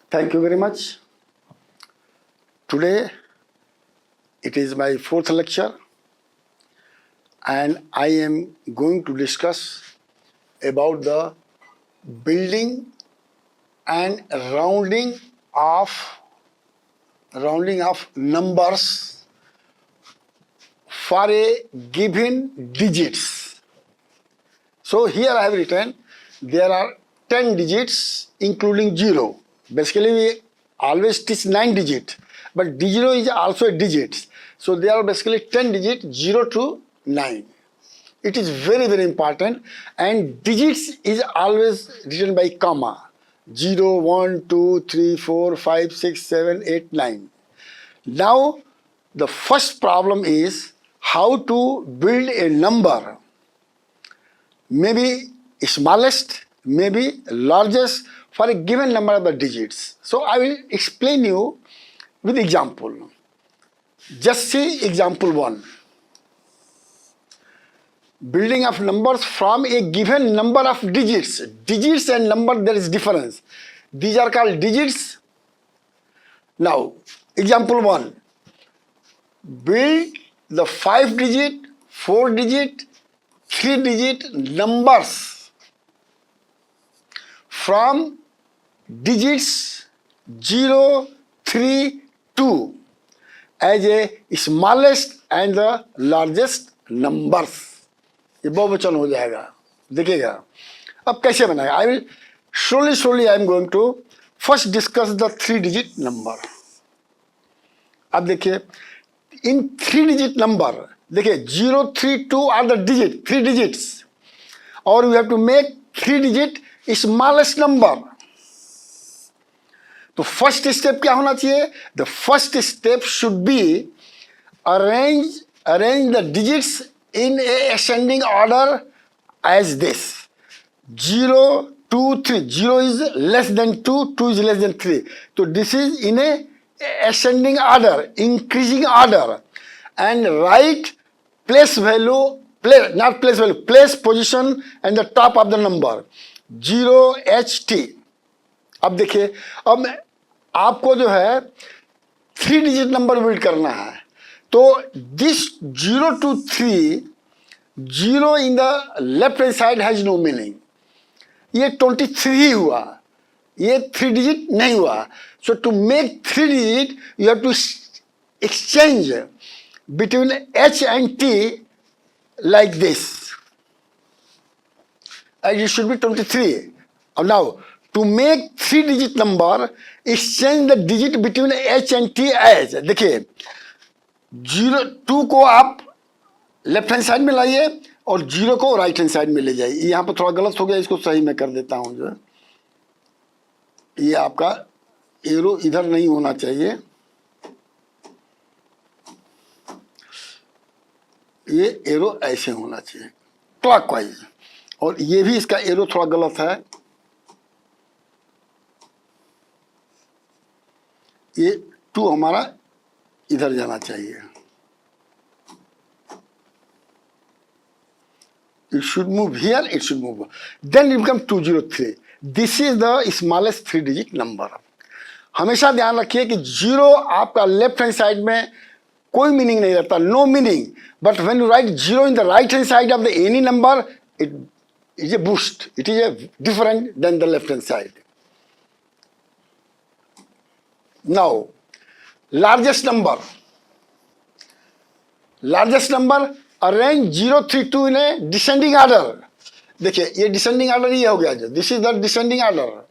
Thank you very much. Today it is my fourth lecture and I am going to discuss about the building and rounding of numbers for a given digits. So here I have written there are 10 digits including 0. Basically we always teach 9 digits, but 0 is also a digit. So there are basically 10 digits 0 to 9. It is very, very important, and digits is always written by comma. 0, 1, 2, 3, 4, 5, 6, 7, 8, 9. Now the first problem is how to build a number, maybe smallest, maybe largest, for a given number of the digits. So I will explain you with example. Just see example 1. Building of numbers from a given number of digits. Digits and number, there is difference. These are called digits. Now, example 1. Build the 5-digit, 4-digit, 3-digit numbers from digits 0, 3, 2 as a smallest and the largest numbers. ये बहुवचन हो जाएगा, देखिएगा अब कैसे बनाएगा. I will slowly I am going to first discuss the 3-digit number. अब देखिए इन 3-digit नंबर, देखिए 0, 3, 2 आर द डिजिट, 3 digits, और we have to make 3-digit smallest number. तो फर्स्ट स्टेप क्या होना चाहिए? The first step should be arrange the digits in a ascending order as this. 0, 2, 3. 0 is less than 2, 2 is less than 3. So this is in a ascending order, increasing order. And write place value, place position and the top of the number. 0 HT. अब देखिए, अब आपको जो है 3-digit number build करना है. तो this 0 to 3, 0 in the left hand side has no meaning. ये 23 ही हुआ, ये 3-digit नहीं हुआ. So to make 3-digit, you have to exchange between H and T like this. And it should be 23. Now, to make 3-digit number, exchange the digit between H and T as, देखिए 2 को आप left hand side में लाइए और 0 को right hand side में ले जाइए. यहाँ पर थोड़ा गलत हो गया, इसको सही मैं कर देता हूँ. जो ये आपका एरो इधर नहीं होना चाहिए, ये एरो ऐसे होना चाहिए क्लॉकवाइज, और ये भी इसका एरो थोड़ा गलत है. ये 2 हमारा इधर जाना चाहिए. It should move here, it should move. Then it becomes 203. This is the smallest 3-digit number. हमेशा ध्यान रखिए कि 0 आपका लेफ्ट हैंड साइड में कोई मीनिंग नहीं रहता, no meaning. But when you write 0 in the right hand side of the any number, it is a boost, it is a different than the left hand side. Now largest number arrange 0, 3, 2 in a descending order. देखिए ये descending order ये हो गया, जो this is the descending order.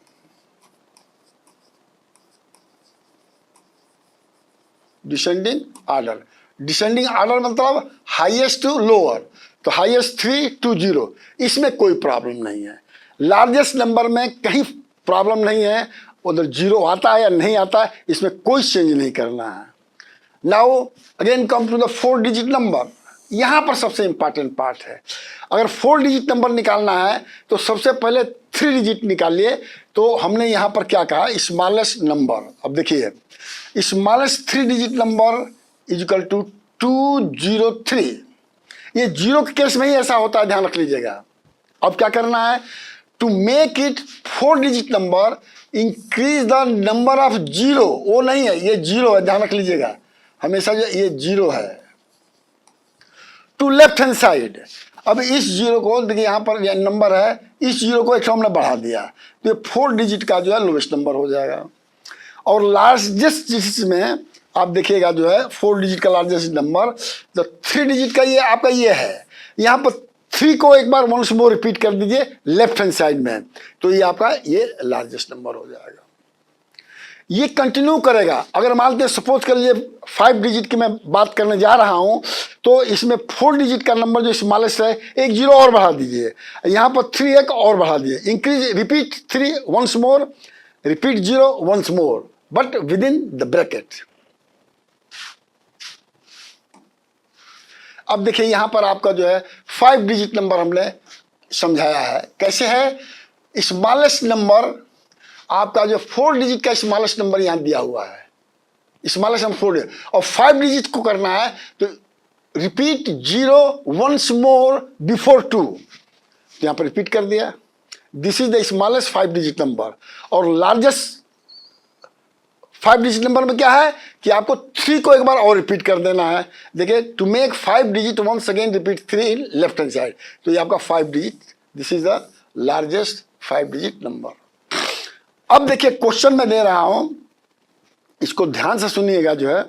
Descending order मतलब highest to lower. तो highest 3 to 0, इसमें कोई प्रॉब्लम नहीं है. लार्जेस्ट नंबर में कहीं प्रॉब्लम नहीं है, उधर 0 आता है या नहीं आता है, इसमें कोई चेंज नहीं करना है. Now again come to the 4-digit number. यहां पर सबसे इंपॉर्टेंट पार्ट है. अगर 4-digit नंबर निकालना है तो सबसे पहले 3-digit निकालिए. तो हमने यहां पर क्या कहा, स्मॉलेस्ट नंबर. अब देखिए smallest 3-digit number is equal to 203. ये 0 के केस में ही ऐसा होता है, ध्यान रख लीजिएगा. अब क्या करना है, to make it 4 digit number increase the number of zero, वो नहीं है, ये जीरो है, ध्यान रख लीजिएगा हमेशा, ये जीरो है, टू लेफ्ट हैंड साइड। अब इस जीरो को देखिए, यहाँ पर ये नंबर है, इस जीरो को एक हमने बढ़ा दिया तो ये 4 डिजिट का जो है लोवेस्ट नंबर हो जाएगा। और लार्जेस्ट डिजिट में आप देखिएगा जो है 4 डिजिट का लार्जेस्ट नंबर, तो 3 डिजिट का ये आपका ये है, यहाँ पर 3 को एक बार वंस मोर रिपीट कर दीजिए लेफ्ट हैंड साइड में, तो ये आपका ये लार्जेस्ट नंबर हो जाएगा। ये कंटिन्यू करेगा। अगर मान लीजिए सपोज कर लीजिए 5 डिजिट की मैं बात करने जा रहा हूं, तो इसमें 4 डिजिट का नंबर जो स्मॉलेस्ट है, एक जीरो और बढ़ा दीजिए, यहां पर 3 एक और बढ़ा दीजिए, increase repeat 3 once more, repeat 0 once more, but within the bracket. अब देखिए यहां पर आपका जो है 5 डिजिट नंबर हमने समझाया है, कैसे है। स्मॉलेस्ट नंबर आपका जो 4 डिजिट का स्मॉलेस्ट नंबर यहां दिया हुआ है, स्मॉलेस्ट नंबर 4 डिजिट, और 5 डिजिट को करना है तो रिपीट 0 वंस मोर बिफोर 2, तो यहां पर रिपीट कर दिया, this is the smallest 5 digit number. और लार्जेस्ट 5 डिजिट नंबर में क्या है कि आपको 3 को एक बार और रिपीट कर देना है। देखिए, to make 5 digit once again repeat 3 in left hand side, तो ये आपका 5 digit, this is the largest 5 digit number. अब देखिए क्वेश्चन में दे रहा हूं, इसको ध्यान से सुनिएगा जो है,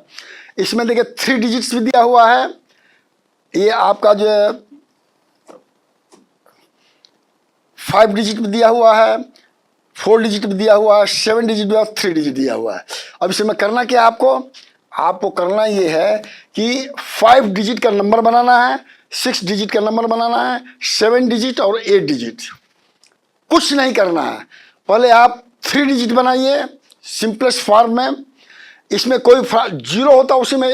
इसमें देखिए 3 डिजिट्स भी दिया हुआ है, ये आपका जो है 5 डिजिट भी दिया हुआ है, 4 डिजिट भी दिया हुआ है, 7 डिजिट भी और 3 डिजिट दिया हुआ है। अब इसमें करना क्या है आपको करना ये है कि 5 डिजिट का नंबर बनाना है, 6 डिजिट का नंबर बनाना है, 7 डिजिट और 8 डिजिट, कुछ नहीं करना है। पहले आप 3 डिजिट बनाइए सिंपलेस्ट फॉर्म में, इसमें कोई जीरो होता उसी में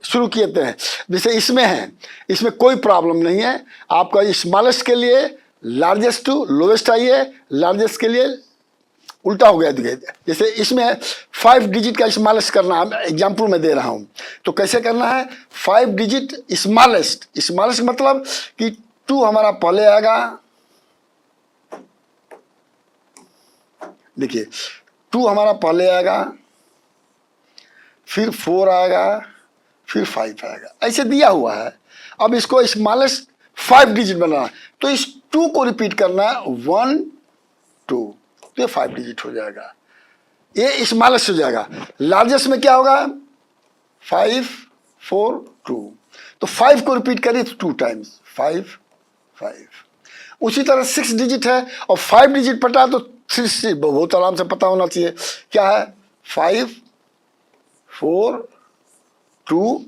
शुरू किए थे, जैसे इसमें है, इसमें कोई प्रॉब्लम नहीं है। आपका स्मॉलेस्ट के लिए लार्जेस्ट टू लोवेस्ट आइए, लार्जेस्ट के लिए उल्टा हो गया। जैसे इसमें 5 डिजिट का स्मॉलेस्ट करना है, एग्जाम्पल में दे रहा हूं, तो कैसे करना है, 5 डिजिट स्मॉलेस्ट, स्मॉलेस्ट मतलब कि 2 हमारा पहले आएगा, देखिए 2 हमारा पहले आएगा, फिर 4 आएगा, फिर 5 आएगा, ऐसे दिया हुआ है। अब इसको स्मॉलेस्ट 5 डिजिट बनाना, तो इस 2 को रिपीट करना है 1 2, तो ये 5 डिजिट हो जाएगा, ये स्मॉलेस्ट हो जाएगा। लार्जेस्ट में क्या होगा, 5 4 2, तो 5 को रिपीट करिए 2 टाइम्स, 5 5। उसी तरह 6 डिजिट है और 5 डिजिट पटा तो 3 बहुत आराम से पता होना चाहिए, क्या है 5 4 2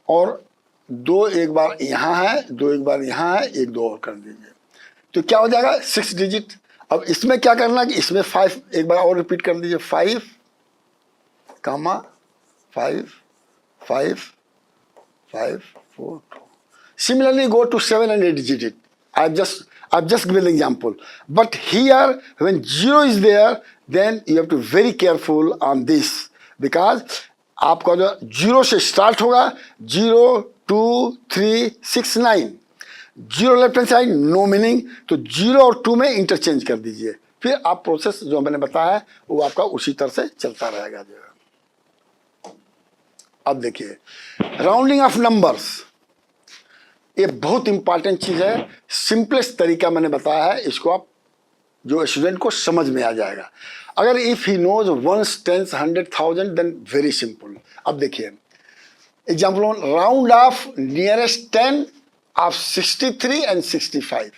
और 2 एक बार यहाँ है, 2 एक बार यहाँ है, 1 2 और कर दीजिए, तो क्या हो जाएगा 6 डिजिट। अब इसमें क्या करना है कि इसमें 5 एक बार और रिपीट कर दीजिए, 5 कामा 5 5 5 4 2। Similarly go to 7 and 8 digit. I've just given an example, but here when 0 is there, then you have to be very careful on this, because आपका जो 0 से स्टार्ट होगा, 0 2 3 6 9, 0 left hand side no meaning, तो 0 और 2 में interchange कर दीजिए, फिर आप प्रोसेस जो मैंने बताया है वो आपका उसी तरह से चलता रहेगा जो है। अब देखिए राउंडिंग ऑफ नंबर्स, ये बहुत इंपॉर्टेंट चीज है, सिंपलेस्ट तरीका मैंने बताया है, इसको आप जो स्टूडेंट को समझ में आ जाएगा। अगर if he knows ones tens 100,000 then very simple. अब देखिए example 1, round off nearest 10 of 63 and 65,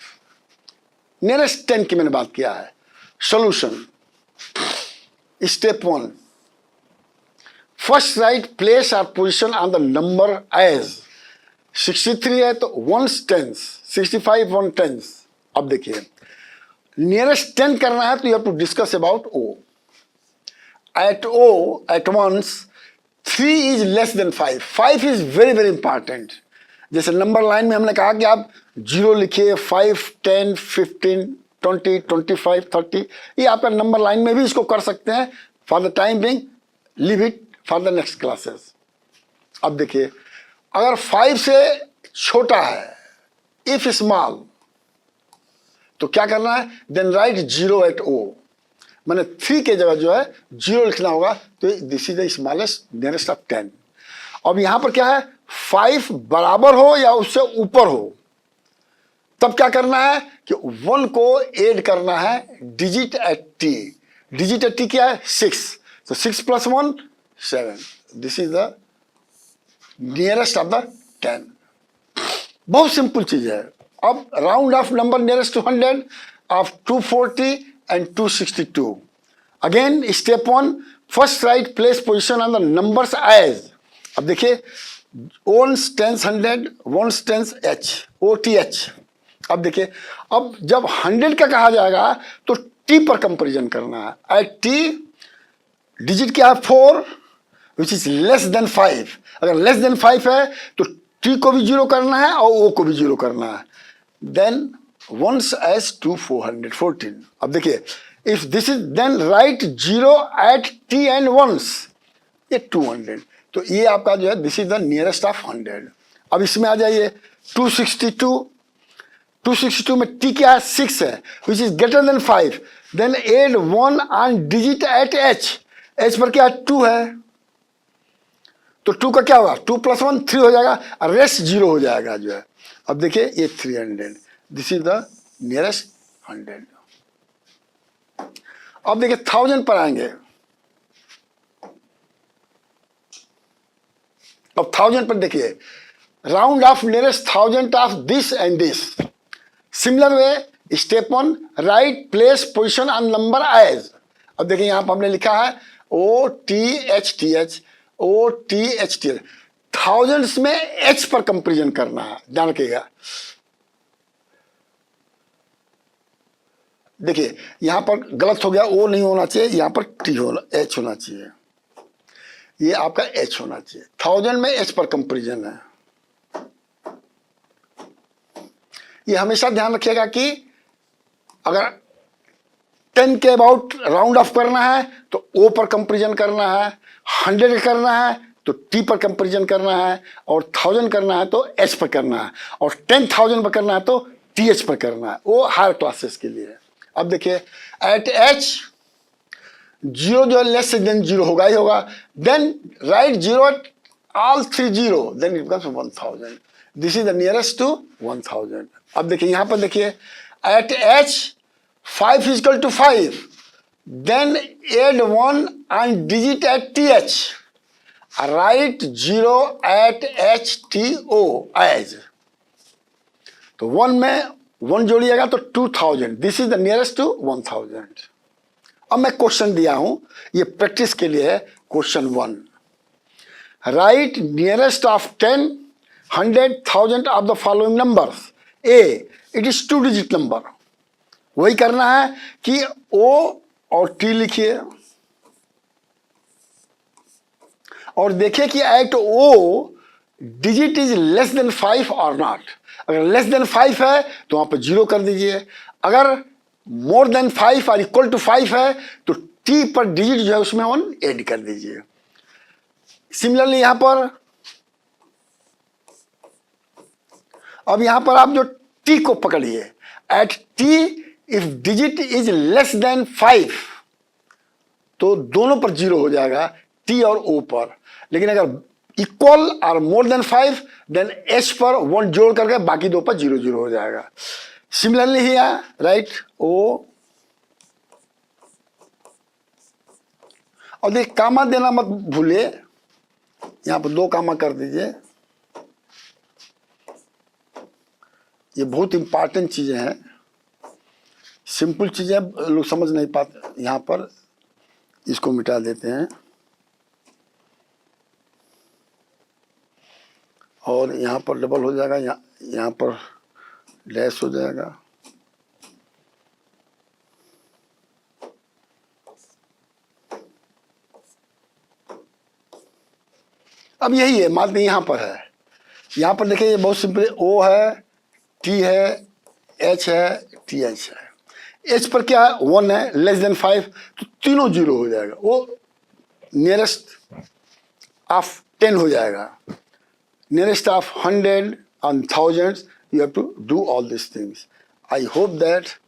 nearest 10 की मैंने बात किया है। Solution, step 1, first write place और position on the number as 63 है तो 1 टेंस, 65 1 टेंस। अब देखिए नियरेस्ट 10 करना है तो you have to discuss about O। At O at ones 3 is less than 5, 5 is very very important. जैसे नंबर लाइन में हमने कहा कि आप 0 लिखिए, 5 10 15 20 25 30, ये आपका नंबर लाइन में भी इसको कर सकते हैं। For the time being leave it for the next classes. अब देखिए अगर 5 से छोटा है, इफ स्मॉल, तो क्या करना है, देन राइट 0 एट O, मैंने 3 के जगह जो है 0 लिखना होगा। तो this is the smallest nearest of 10। अब यहां पर क्या है, 5 बराबर हो या उससे ऊपर हो, तब क्या करना है कि 1 को ऐड करना है digit at T। Digit at T क्या है, 6, तो 6 + 1 7, this is the nearest of the 10। बहुत सिंपल चीज है। अब round off number nearest to 100 of 240 and 262। Again step 1, first write place position on the numbers as. अब देखिए, ones tens 100, ones tens H, OTH। अब देखिए, अब जब 100 का कहा जाएगा तो T पर कंपेरिजन करना है। एट T डिजिट क्या है, 4, विच इज लेस देन 5। अगर लेस देन 5 है तो T को भी 0 करना है और O को भी 0 करना है। Then ones as to 414। अब देखिए, if this is then write 0 at T and ones, ये 200, तो ये आपका जो है this is the nearest of 100। अब इसमें आ जाइए 262 में T क्या है, 6 है, which is greater than 5। Then add 1 on digit at H पर क्या 2 है, तो 2 का क्या होगा, 2 + 1 3 हो जाएगा, और रेस्ट 0 हो जाएगा जो है। अब देखिए ये 300, दिस इज द नियरेस्ट 100। अब देखिए 1000 पर आएंगे। अब 1000 पर देखिए, round off nearest 1000 of this and this. Similar way step 1, write place position on number as. अब देखिए यहां पर हमने लिखा है OTHTH, OTHTH। थाउजेंड्स में H पर कंपेरिजन करना है, ध्यान रखिएगा। देखिए यहां पर गलत हो गया, O नहीं होना चाहिए, यहां पर H होना चाहिए, ये आपका H होना चाहिए। 1000 में H पर कंपेरिजन है। ये हमेशा ध्यान रखिएगा कि अगर 10 के अबाउट राउंड ऑफ करना है तो O पर कंपेरिजन करना है, 100 करना है तो T पर कंपेरिजन करना है, और 1000 करना है तो H पर करना है, और 10,000 पर करना है तो TH पर करना है। वो हायर क्लासेस के लिए है। अब देखिए एट H 0 जो है लेस देन 0 होगा ही होगा। Then write 0 at all 3 0, then it becomes 1000। This is the nearest to 1000। अब देखिए यहां पर देखिए, at H 5 = 5, then add 1 and digit at TH, write 0 at HTO as. तो 1 में 1 जोड़िएगा तो 2000, this is the nearest to 1000। अब मैं क्वेश्चन दिया हूं, ये प्रैक्टिस के लिए है। Question 1, right nearest of 10, 100, 1000 of the following numbers. A, it is 2 digit number. वही करना है कि O और T लिखिए, और देखिए कि at O digit is less than 5 और नॉट। अगर लेस देन 5 है तो वहां पर 0 कर दीजिए, अगर मोर देन 5 और इक्वल टू 5 है तो T पर डिजिट जो है उसमें 1 ऐड कर दीजिए। सिमिलरली यहां पर, अब यहां पर आप जो T को पकड़िए, at T if digit is less than 5 तो दोनों पर 0 हो जाएगा, T और O पर। लेकिन अगर इक्वल और मोर देन 5 देन H पर 1 जोड़ करके बाकी 2 पर 0 0 हो जाएगा। सिमिलरली हियर राइट O, और देखिए कामा देना मत भूलिए, यहां पर 2 कामा कर दीजिए। ये बहुत इंपॉर्टेंट चीजें हैं, सिंपल चीजें लोग समझ नहीं पाते। यहां पर इसको मिटा देते हैं, और यहां पर डबल हो जाएगा, यहां पर डैश हो जाएगा। अब यही है, मान लीजिए यहां पर है, यहां पर देखिए ये बहुत सिंपल है, O है, T है, H है, TH है। H पर क्या है, 1 है, लेस देन 5, तो तीनों 0 हो जाएगा, वो नियरेस्ट ऑफ 10 हो जाएगा। Nearest of 100 and thousands, you have to do all these things. I hope that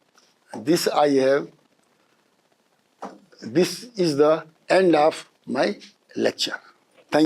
this I have. This is the end of my lecture.